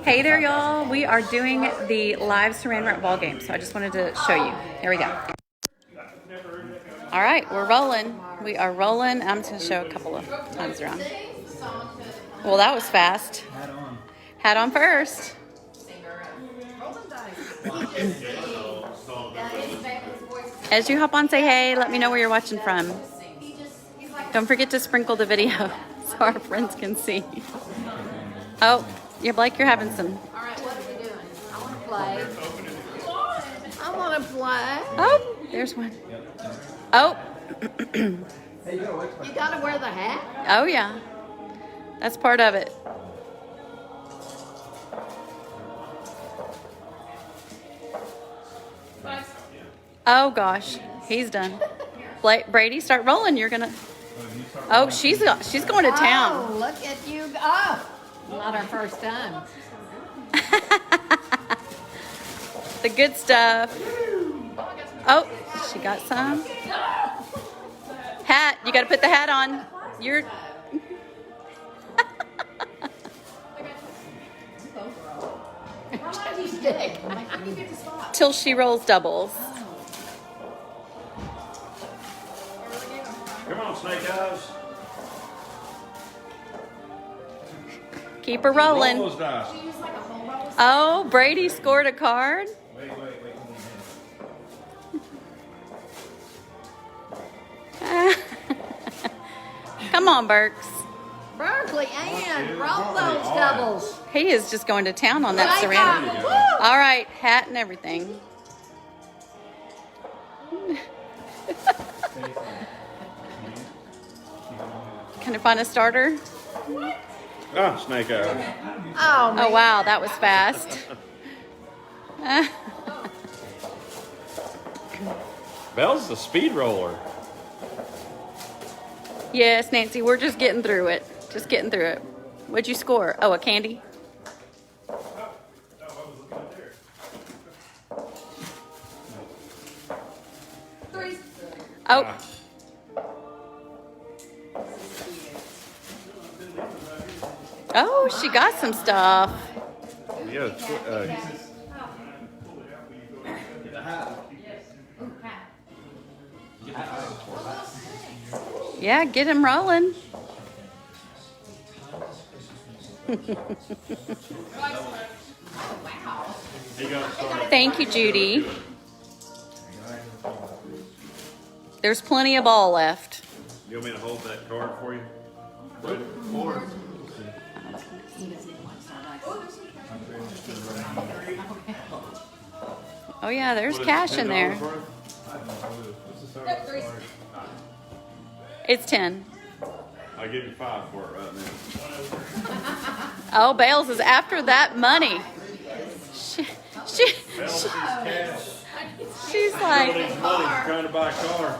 Hey there, y'all. We are doing the live Saran Wrap ball game, so I just wanted to show you. Here we go. All right, we're rolling. We are rolling. I'm just going to show a couple of times around. Well, that was fast. Hat on first. As you hop on, say hey. Let me know where you're watching from. Don't forget to sprinkle the video so our friends can see. Oh, you're Blake, you're having some. All right, what are we doing? I want to play. Oh, there's one. Oh. You got to wear the hat? Oh, yeah. That's part of it. Oh, gosh. He's done. Brady, start rolling. You're going to... Oh, she's going to town. Oh, look at you. Oh, not our first time. The good stuff. Oh, she got some. Hat. You got to put the hat on. You're... Till she rolls doubles. Come on, Snake Eyes. Keep her rolling. Roll those dice. Oh, Brady scored a card. Wait. Come on, Burks. Berkeley, and roll those doubles. He is just going to town on that Right Saran. on. Woo! All right, hat and everything. Can I find a starter? Ah, Snake Eyes. Oh, man. Oh, wow, that was fast. Belle's the speed roller. Yes, Nancy, we're just getting through it. Just getting through it. What'd you score? Oh, a candy? Oh. Oh, she got some stuff. Yeah. Yeah, get him rolling. Thank you, Judy. There's plenty of ball left. You want me to hold that card for you? Oh yeah, there's cash in there. It's 10. I'll give you 5 for it right now. Oh, Bales is after that money. She's like, These money trying to buy a car.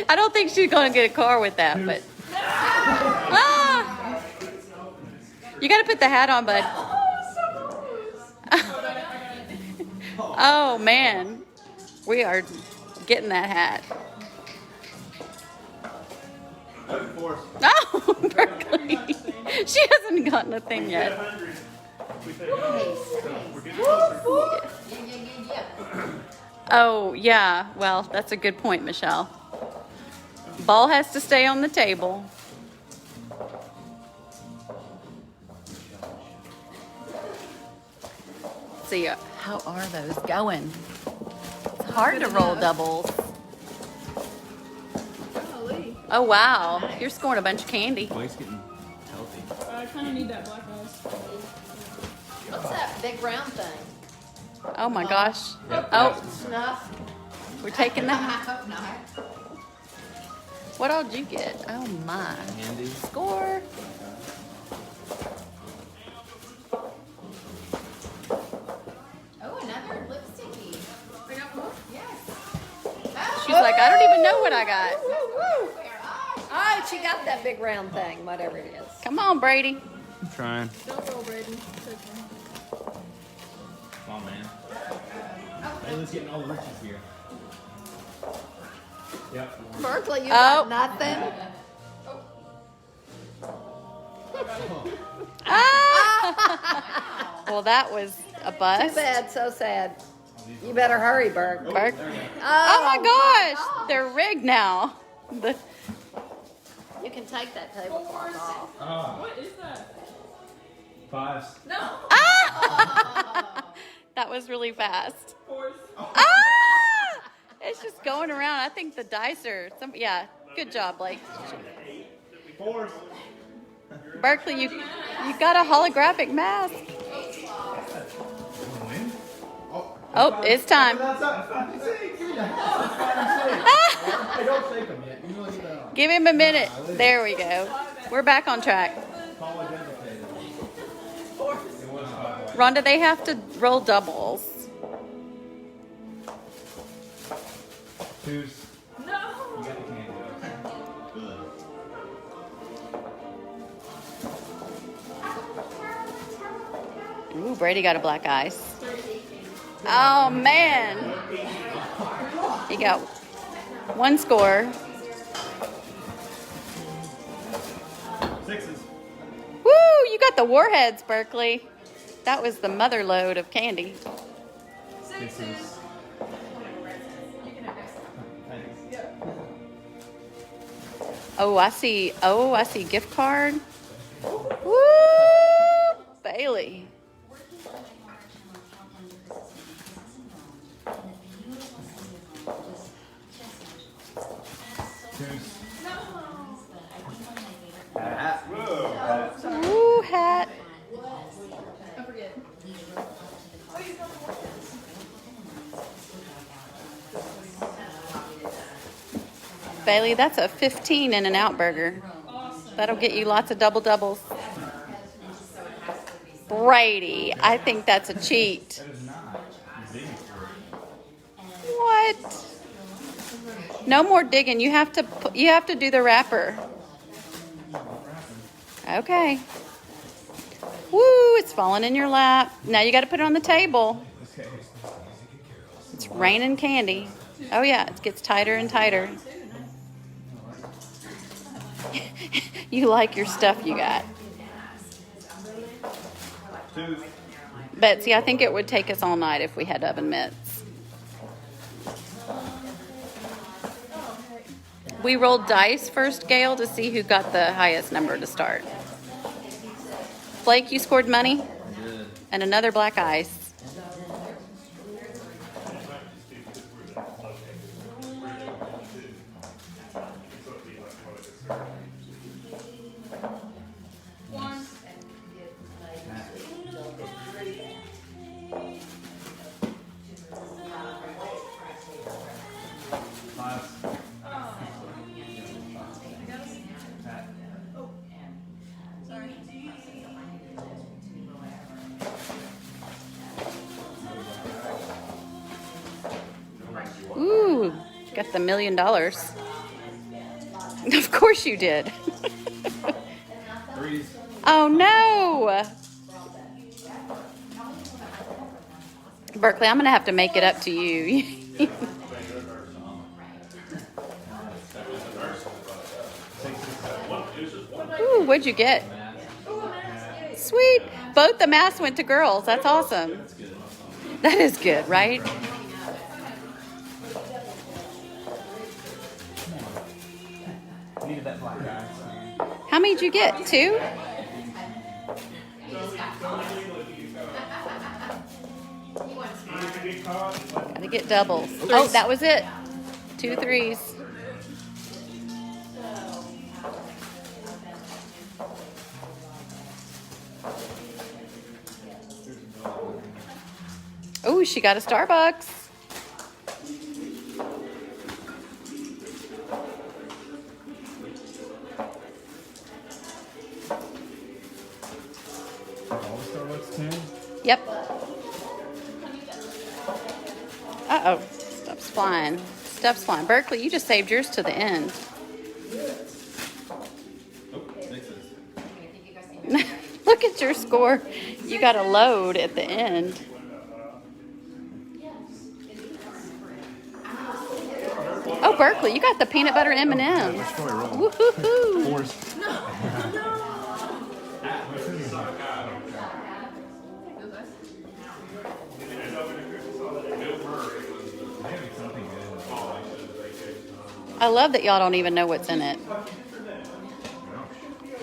I don't think she's going to get a car with that, but. Ah! You got to put the hat on, bud. Oh, man. We are getting that hat. Oh, Berkeley. She hasn't gotten a thing yet. Oh, yeah. Well, that's a good point, Michelle. Ball has to stay on the table. Let's see, how are those going? It's hard to roll doubles. Oh, wow. You're scoring a bunch of candy. Blake's getting healthy. I kind of need that black ice. What's that big round thing? Oh, my gosh. Yep. Oh, Snuff? we're taking that. I hope not. What all did you get? Oh, my. Candy. Score. Oh, another lipsticky. Yes. She's like, I don't even know what I got. Oh, she got that big round thing, whatever it is. Come on, Brady. I'm trying. Don't roll, Braden. It's okay. Come on, man. Hey, let's get all the riches here. Yep. Berkeley, you Oh. got nothing? Ah! Well, that was a Too bust. bad, so sad. You better hurry, Burke. Burke. Oh, Oh my gosh, they're rigged now. You can take that tablecloth off. What is that? Fives. No. Ah! That was really fast. Fours. Ah! It's just going around. I think the dice are yeah. Good job, Blake. Fours. Berkeley, you got a holographic mask. Oh, it's time. Hey, don't take them yet. You know you know. Give him a minute. There we go. We're back on track. Rhonda, they have to roll doubles. Twos. No. You got the candy. Ooh, Brady got a black ice. Oh, man. He got one score. Sixes. Woo, you got the warheads, Berkeley. That was the mother load of candy. Sixes. Oh, I see gift card. Woo, Bailey. Twos. Woo, hat. I forget. Bailey, that's a 15 in and out burger. Awesome. That'll get you lots of double doubles. Brady, I think that's a cheat. That is not. He's digging for it. What? No more digging. You have to do the wrapper. Okay. Woo, it's falling in your lap. Now you got to put it on the table. Okay. It's raining candy. Oh yeah, it gets tighter and tighter. You like your stuff you got. Twos. Betsy, I think it would take us all night if we had oven mitts. We rolled dice first, Gail, to see who got the highest number to start. Blake, you scored money? Good. And another black ice. One. Fives. Ooh, got the $1 million. Of course you did. Threes. Oh no! Berkeley, I'm gonna have to make it up to you. Ooh, what'd you get? Sweet. Both the masks went to girls. That's awesome. That is good, right? Needed that black guy. How many did you get? 2? Gotta get doubles. Oh, that was it. 2 threes. Oh, she got a Starbucks. All the Starbucks 10. Yep. Uh-oh. Stuff's flying. Stuff's flying. Berkeley, you just saved yours to the end. Oh, sixes. Look at your score. You got a load at the end. Oh, Berkeley, you got the peanut butter M&Ms. Which one we roll? Woohoo! Fours. I love that y'all don't even know what's in it.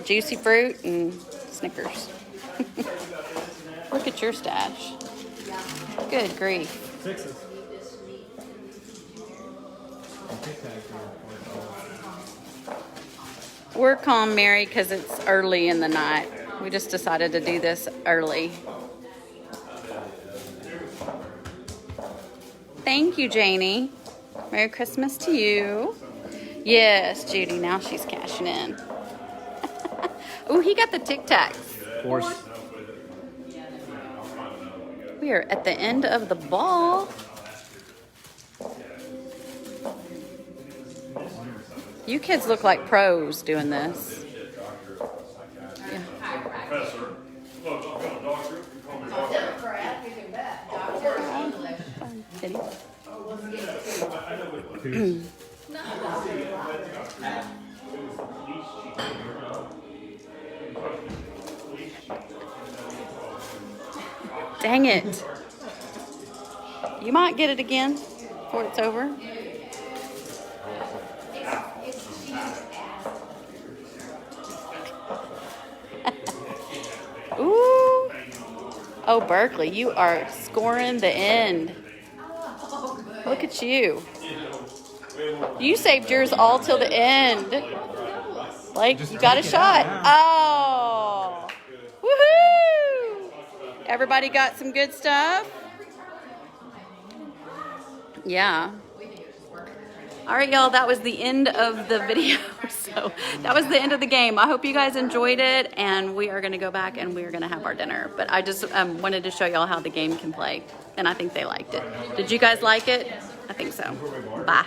Juicy fruit and Snickers. Look at your stash. Good grief. Sixes. And Tic Tacs are We're calm, Mary, because it's early in the night. We just decided to do this early. Thank you, Janie. Merry Christmas to you. Yes, Judy, now she's cashing in. Oh, he got the Tic Tacs. Force. We are at the end of the ball. You kids look like pros doing this. Yeah. Professor. Look, I've got a doctor. You call me doctor. Democrat, you can bet. Doctor of English. Kitty. Dang it. You might get it again before it's over. Ooh. Oh, Berkeley, you are scoring the end. Look at you. You saved yours all till the end. Blake, you got a shot. Oh. Woohoo! Everybody got some good stuff? Yeah. All right, y'all, that was the end of the video. So that was the end of the game. I hope you guys enjoyed it, and we are gonna go back and we're gonna have our dinner. But I just wanted to show y'all how the game can play, and I think they liked it. Did you guys like it? I think so. Bye.